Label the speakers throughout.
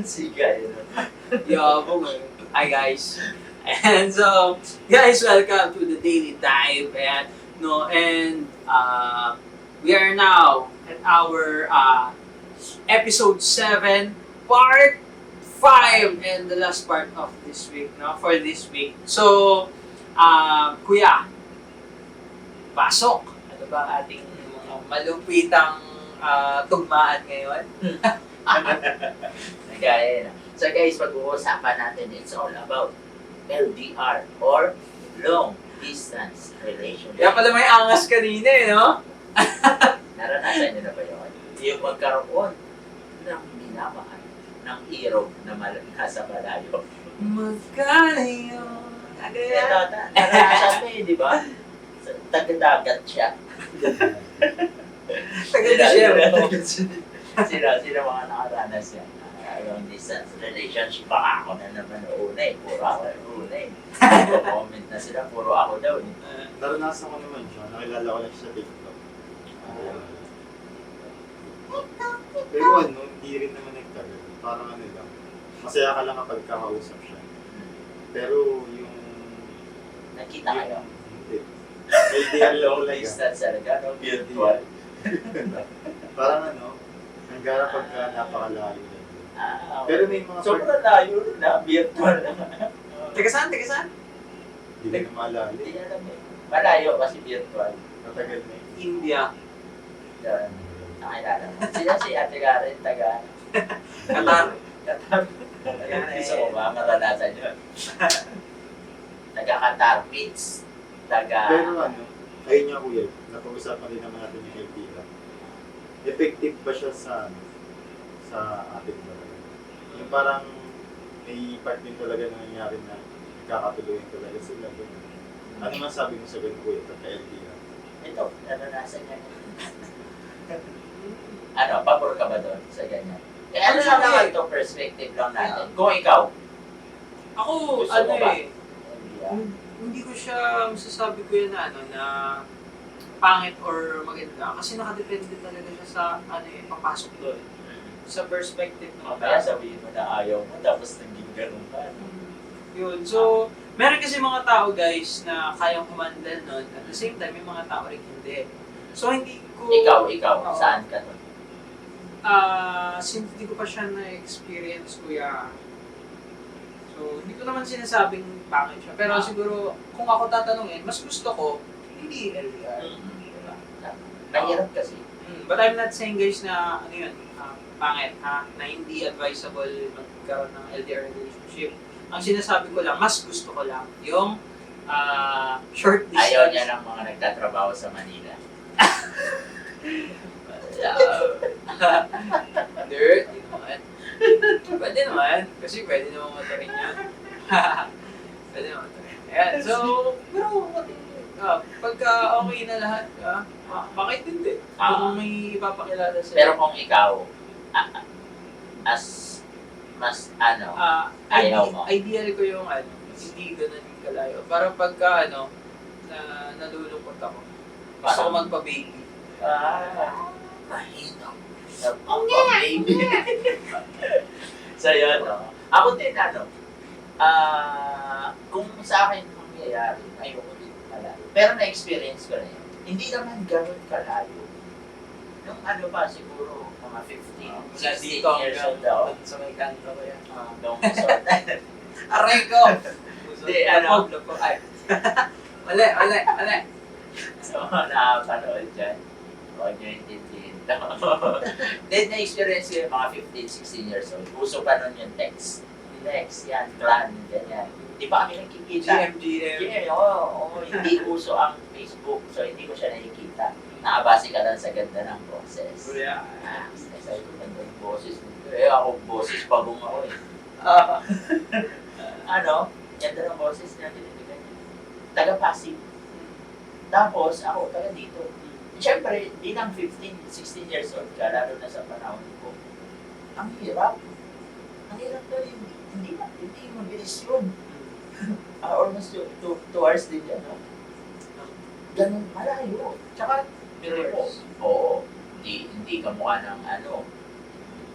Speaker 1: Sige, yun.
Speaker 2: Yabong eh. Hi guys. And so, guys, welcome to the Daily Dive. We are now at our episode 7, part 5, and the last part of this week, no? For this week. So, Kuya, pasok. Ano ba ating malupitang tugmaan ngayon?
Speaker 1: Kaya, so guys, pag-uusapan natin, it's all about LDR or long distance relationship.
Speaker 2: Kaya pala may angas kanina eh, no?
Speaker 1: Naranasan niyo na ba yun? Yung magkaroon ng minamahal ng hero na nasa malayo.
Speaker 2: Magkalayo.
Speaker 1: Naranasan mo yun, di ba? Taga-dagat siya. Sila mga nakaranas yan. Long distance relationship. Baka ako na naman una eh. Puro ako una eh. Comment na sila, puro ako daw eh.
Speaker 3: Naranasan ko naman siya. Nakilala ko lang siya sa TikTok. Pero hindi rin naman nagtagal. Parang ano lang. Masaya ka lang kapag kakausap siya. Pero yung...
Speaker 1: Nakita kayo?
Speaker 3: Hindi. LDR lang
Speaker 1: Long
Speaker 3: talaga.
Speaker 1: distance talaga, no? Virtual.
Speaker 3: Parang nanggara pagka napakalayo. Pero may mga...
Speaker 1: Sobrang layo na, virtual na.
Speaker 2: Teka saan?
Speaker 3: Hindi ko na maalala.
Speaker 1: Hindi alam eh. Malayo kasi virtual.
Speaker 3: Matagal na
Speaker 2: India.
Speaker 1: Yan. Nakilala mo. Sila si Ate Karen, taga...
Speaker 2: Qatar.
Speaker 1: Gusto ko ba? Maranasan yun. Taga Qatar, Pits.
Speaker 3: Pero ayun nga kuya, napag-usapan din naman natin yung LDR. Effective ba siya sa ating talaga? Yung parang may part din talaga na nangyari na nagkakatuloyin talaga sila. Ano man sabi mo sa ganun kuya, pagka-LDR?
Speaker 1: Ito, naranasan niya. Pabor ka ba doon sa ganyan? Eh, ano lang naman ito, perspective lang natin. Kung ikaw,
Speaker 2: Ako,
Speaker 1: gusto mo ba?
Speaker 2: hindi ko siya masasabi ko yun na pangit or maganda. Kasi nakadepende talaga siya sa papasok doon. Sa perspective ng
Speaker 1: Mamaya sabihin mo na ayaw mo, tapos naging ganun ka.
Speaker 2: Yun. So, meron kasi mga tao guys na kayang humandle nun. At the same time, may mga tao rin hindi. So, hindi ko...
Speaker 1: Ikaw, saan ka nun?
Speaker 2: Since hindi ko pa siya na-experience, kuya. So, hindi ko naman sinasabing pangit siya. Pero siguro, kung ako tatanungin, mas gusto ko, hindi LDR. Diba?
Speaker 1: Mahirap kasi.
Speaker 2: But I'm not saying guys na, pangit na hindi advisable magkaroon ng LDR relationship. Ang sinasabi ko lang, mas gusto ko lang yung short distance.
Speaker 1: Ayaw niya ng mga nagtatrabaho sa Manila.
Speaker 2: Dirty naman. Pwede naman. Kasi pwede naman matarin yan. Pwede naman matarin. Ayan. So, pero pagka okay na lahat, bakit hindi? Kung may ipapakilala sa'yo.
Speaker 1: Pero kung ikaw, ayaw mo.
Speaker 2: Ideal ko yung hindi ganun kalayo. Para pagka nalulungkot ako. Gusto ko magpa-baby.
Speaker 1: Mahino. Baby. So yun, ako din, kung sa akin mangyayari, ayoko din malayo. Pero na-experience ko na yun. Hindi naman ganun kalayo. Nung siguro, mga 15, 16 years old daw.
Speaker 2: Sa may kanto ko yan.
Speaker 1: Nung sort.
Speaker 2: Aray ko!
Speaker 1: Hindi,
Speaker 2: Lupo. Ay. Mali.
Speaker 1: So, nakapanood dyan. Huwag nyo intindihin. Then, na-experience ko yung mga 15, 16 years old. Uso pa nun yung text. Text, yan, plan, ganyan. Di ba kami nakikita?
Speaker 2: GM.
Speaker 1: Oo, hindi uso ang Facebook. So, hindi ko siya nakikita. Nakabase ka lang sa ganda ng boses.
Speaker 2: Yeah.
Speaker 1: Sabi ko, ganda yung boses nito. Ako, boses, pagong ako eh. Ganda ng boses niya, ganyan. Taga-Pasig. Tapos, ako, taga dito. Siyempre, bilang 15, 16 years old ka, lalo na sa panahon ko, ang hirap. Ang hirap na rin. Hindi mabilis yun. Almost 2 hours din yan. Ganun malayo. Tsaka, hindi ka mukha ng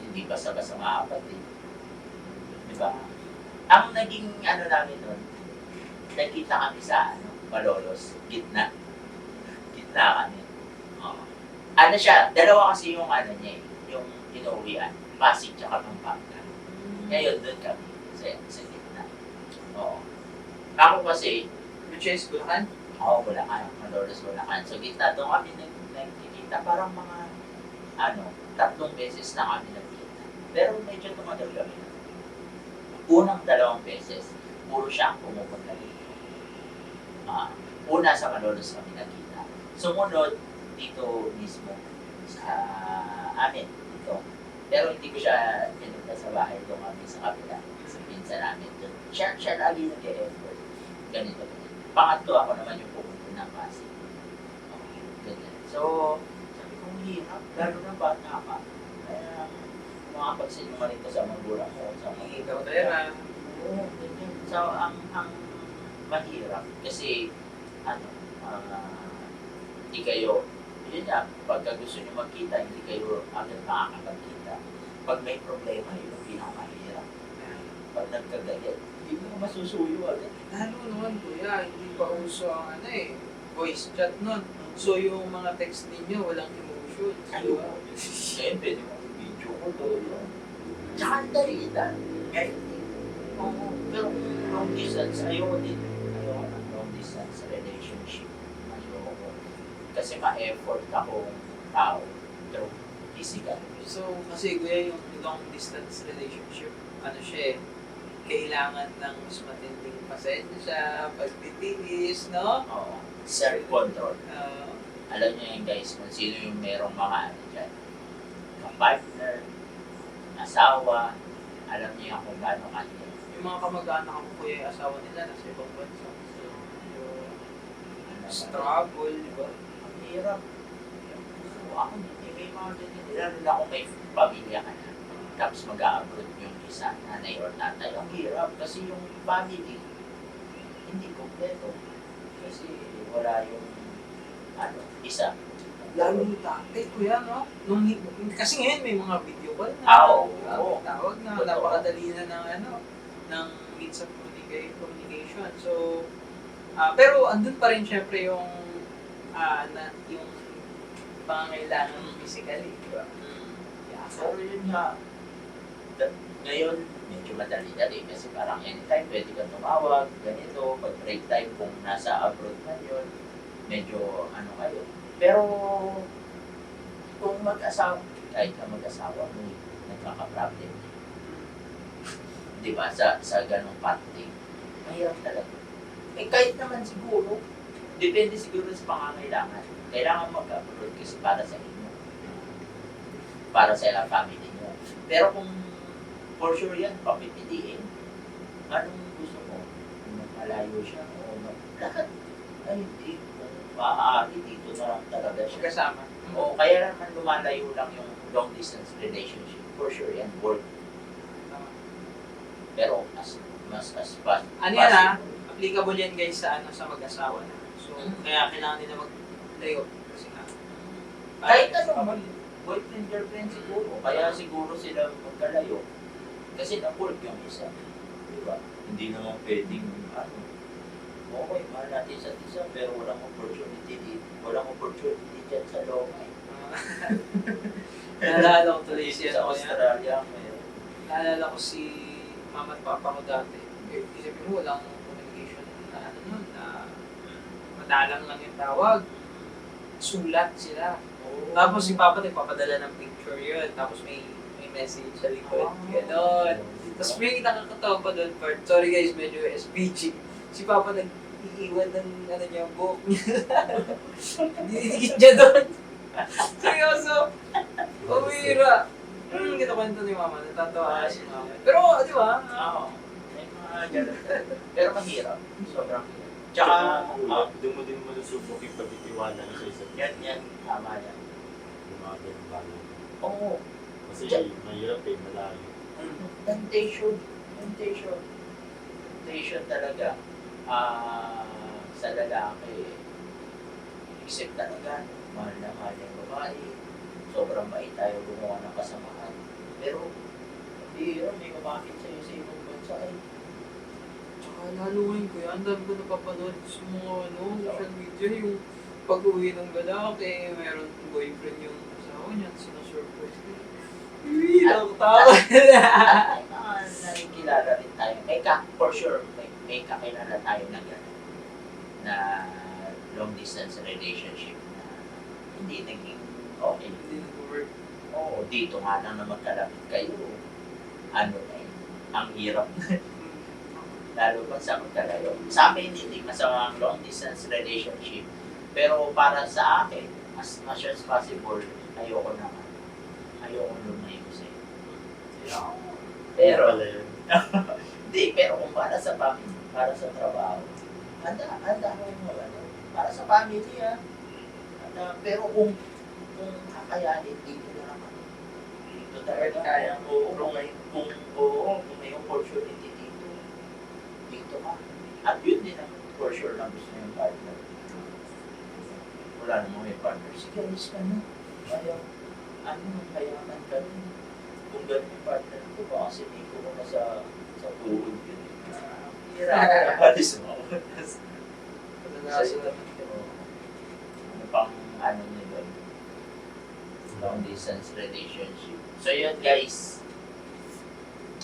Speaker 1: hindi basta-basta maapat eh. Di ba? Ang naging ano namin nun, nagkita kami sa Malolos, gitna. Gitna kami. Oo. Ano siya, dalawa kasi yung ano niya eh, yung inuwian, Pasig tsaka Pampanga. Ngayon doon kami, sa gitna. Oo. Ako kasi,
Speaker 2: Luches, Bulacan?
Speaker 1: Oo, Bulacan. Malolos, Bulacan. So, gitna doon kami nagkikita. Parang mga, 3 beses na kami nagkita. Pero medyo tumagal kami. Unang 2 beses, puro siya ang pumupunta dito. Una sa Malolos kami nagkita. Sumunod, dito mismo, sa amin, dito. Pero hindi ko siya pinunta sa bahay doon kami sa kapila. Sa pinsa namin doon. Siya lagi nag-e-effort. Ganito. Pangatlo ako naman yung pumunta ng Pasig. Ganyan. So, sabi ko, hirap. Lalo na bata ka. Kaya, makapagsinungaling ka sa magulang mo. Sa
Speaker 2: Hindi ka pera.
Speaker 1: Oo, ganyan. So, ang mahirap. Kasi, hindi kayo, yun nga, pagka gusto nyo magkita, hindi kayo agad makakapagkita. Pag may problema, yun ang pinakamahirap. Pag nagkagalit, hindi mo masusuyo agad.
Speaker 2: Lalo naman kuya, hindi pa uso ang voice chat nun. So yung mga text ninyo, walang emotion.
Speaker 1: Ayun. Ngayon, pwede mo video ko doon. Tsaka ang dalitan. Ngayon din. Oo. Pero long distance, ayoko din. Ayoko ng long distance relationship. Ayoko. Kasi ma-effort akong tao through physical.
Speaker 2: So kasi kuya, yung long distance relationship, siya kailangan ng mas matinding pasensya, pagtitiis, no?
Speaker 1: Oo. Self-control.
Speaker 2: Uh,
Speaker 1: Alam niyo yan guys, kung sino yung merong mga dyan. Partner, asawa, alam niyo yan kung gaano kanila.
Speaker 2: yung mga kamag-anak ko kuya, yung asawa nila nasa ibang bansa. So, struggle, di ba?
Speaker 1: Ang hirap. Ako hindi may mga ganyan. Lalo na kung may pamilya ka na. Tapos mag-a-abroad yung isa, nanay or tatay. Ang hirap kasi yung family, hindi kompleto. Kasi wala yung isa.
Speaker 2: Lalo dati, kuya, no? Kasi ngayon may mga video call na.
Speaker 1: Oo.
Speaker 2: Tawag na,
Speaker 1: Totoo.
Speaker 2: napakadali na ng means of communication. So, pero andun pa rin syempre yung yung pangangailangan physically, di ba?
Speaker 1: Yeah. Pero yun nga, ngayon, medyo madali-dali kasi parang anytime pwede kang tumawag, ganito, pag break time kung nasa abroad man yun, medyo kayo. Pero kung mag-asawa, kahit na mag-asawa, may nagkaka-problem. Di ba? Sa ganong parte, mahirap talaga. Kahit naman siguro, depende siguro sa pangangailangan. Kailangan mag-abroad kasi para sa inyo. Para sa family nyo. Pero kung for sure yan, papipiliin, anong gusto mo? Kung malayo siya o lahat. Ay, hindi. Kung maaari, dito na lang talaga siya.
Speaker 2: Magkasama.
Speaker 1: O kaya naman lumalayo lang yung long distance relationship. For sure yan, work. Pero mas fast.
Speaker 2: Ano yan applicable yan guys sa sa mag-asawa na. So, kaya kailangan nila maglayo. Kasi
Speaker 1: Kahit boyfriend, girlfriend siguro. Kaya siguro sila magkalayo. Kasi na-work yung isa. Diba? Hindi naman pwedeng, okay, mahal natin sa isa, pero walang opportunity dito. Walang opportunity dyan sa Lomay.
Speaker 2: naalala ko tuloy siya
Speaker 1: Sa Australia, meron.
Speaker 2: Naalala ko si mama at papa ko dati. Isipin mo, walang communication na na madalang lang yung tawag. Sulat sila. Tapos si Papa nagpapadala ng picture yun. Tapos may message sa likod. Ganon. Tapos may nakakatawa pa doon part. Sorry guys, medyo SPG. Si Papa nag-iiwan ng niya, book niya. Dinidikit niya doon. Seryoso. Pumira. Kinakwento ni Mama. Natatawa si Mama. Pero, di ba?
Speaker 1: Oo. May mga ganun. Pero mahirap. Sobrang hirap. Tsaka,
Speaker 3: doon mo din malusubok yung pagtitiwala niyo sa isa't isa.
Speaker 1: yan, tama yan.
Speaker 3: Yung mga ganun bagay.
Speaker 1: Oo.
Speaker 3: Kasi mahirap malayo.
Speaker 1: Temptation talaga. Sa lalaki, except talaga, mahal na mahal yung babae. Sobrang bait tayo gumawa ng kasamaan. Pero, Biro, may kumakit sa'yo sa ibang bansa eh.
Speaker 2: Tsaka lalo ngayon kuya, ang dami ko napapanood sa mga social media, yung pag-uwi ng lalaki, meron boyfriend yung asawa niya, at sinasurprise ko. Uy, nakatawa.
Speaker 1: At may mga nakikilala rin tayo. For sure, may kakilala tayo na gano'n. Na long distance relationship na hindi naging okay.
Speaker 2: Hindi nag-work.
Speaker 1: Oo, dito nga lang na magkalapit kayo. Ano na eh, ang hirap na. Lalo pa sa magkalayo. Sa amin, hindi masama ang long distance relationship. Pero para sa akin, as much as possible, ayoko naman. Ayoko lumayo sa'yo. Pero,
Speaker 3: Pala yun.
Speaker 1: hindi, pero kung para sa family, para sa trabaho, handa akong ano, para sa family pero kung kakayanin, dito na naman. Dito talaga kaya, kung may opportunity dito ka. At yun din ang for sure lang gusto yung partner. Wala namang may partner. Sige, alis ka na. Mayaman ka na. Kung ganun yung partner ko, baka siniko ko na sa tuhod yun. Hira ka alis mo.
Speaker 2: Kadalasan naman
Speaker 1: Ano pang ano nyo doon? Long distance relationship. So yun guys,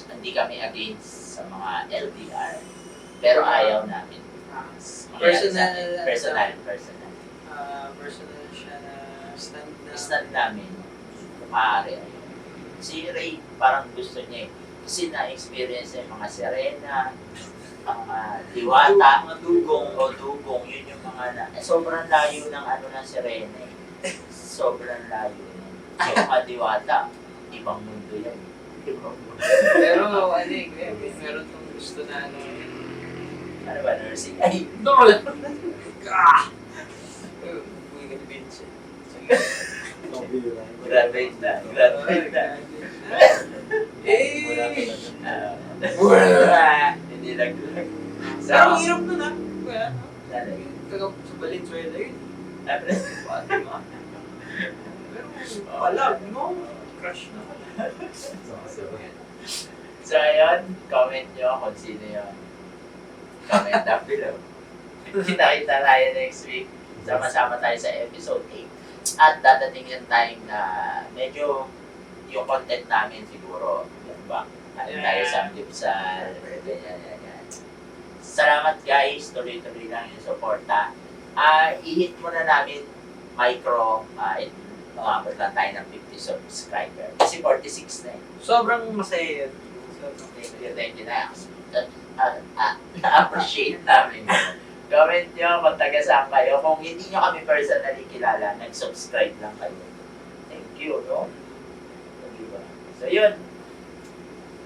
Speaker 1: hindi kami against sa mga LDR. Pero ayaw namin.
Speaker 2: Personal.
Speaker 1: Personal.
Speaker 2: Personal siya na
Speaker 1: Stand namin. Maaari. Si Ray, parang gusto niya eh. Kasi na-experience niya yung mga Serena, mga Diwata,
Speaker 2: Mga dugong.
Speaker 1: dugong, yun yung mga sobrang layo ng ano ng Serena eh. Sobrang layo. Yung mga Diwata, ibang mundo yan.
Speaker 2: Pero ano eh, meron tong gusto na ano.
Speaker 1: Ano ba, nursing? Ay,
Speaker 2: Dol! Uy, nag-Vincent.
Speaker 3: Mabira.
Speaker 1: graduate na.
Speaker 2: Eh!
Speaker 1: Wala. Hindi naglag. So,
Speaker 2: Pero ang hirap nun ah. Kuya,
Speaker 1: Dali.
Speaker 2: taga sa Valenzuela yun.
Speaker 1: Ano?
Speaker 2: Pati nga. Pero palag, no? Crush na.
Speaker 1: So, ayun, comment nyo kung sino yun. Comment down below. Kita-kita tayo next week. Sama-sama tayo sa episode 8. At dadating yung time na medyo yung content namin siguro, yan ba? Kain tayo sa Gipsal, ganyan. Salamat guys, tuloy-tuloy lang yung suporta. I-hit muna namin micro, umabot lang tayo ng 50 subscriber. Kasi 46 na eh.
Speaker 2: Sobrang masaya yun.
Speaker 1: Thank you na. Na-appreciate namin. Comment nyo kung taga-saan kayo. Kung hindi nyo kami personally kilala, nag-subscribe lang kayo. Thank you, no? Diba? So, yun.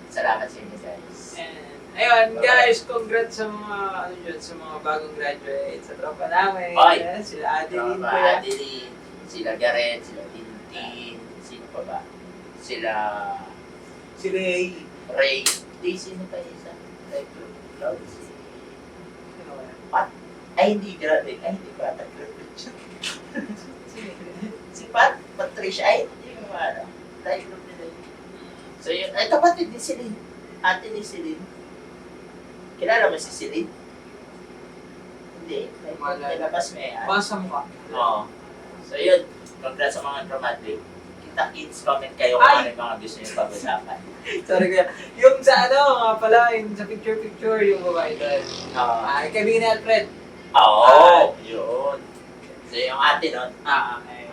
Speaker 1: Salamat sa inyo, guys.
Speaker 2: And, ayun, guys, congrats sa mga, ano yun, sa mga bagong graduate sa tropa namin.
Speaker 1: Bye.
Speaker 2: Ayan, sila Adeline
Speaker 1: Tropa,
Speaker 2: ko yan.
Speaker 1: Adeline, sila Garrett, sila Tintin, sino pa ba? Sila
Speaker 2: Si Ray.
Speaker 1: Ray. Di, sino pa isa? Ray Cloud.
Speaker 2: Ano ba yan?
Speaker 1: Ay, hindi graduate. Ay, hindi pa. Graduate siya. Si Patricia. Ay, hindi mo ano. Live group nila yun. So yun, ay kapatid ni Celine. Ate ni Celine. Kilala mo si Celine? Hindi. Nilabas mo eh.
Speaker 2: Basa mo ka.
Speaker 1: Oo. So yun, congrats sa mga dramatic. Kita-kits, comment kayo kung
Speaker 2: Ay!
Speaker 1: ano yung mga gusto nyo pag-usapan.
Speaker 2: Sorry kuya. Yung sa ano, nga pala, yung sa picture-picture, yung babae doon. Kevin ni Alfred.
Speaker 1: Oo, yun. So yung ate nun.
Speaker 2: Okay.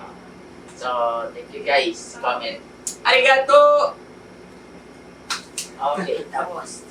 Speaker 1: So, thank you guys. Comment.
Speaker 2: Arigato!
Speaker 1: Okay, tapos.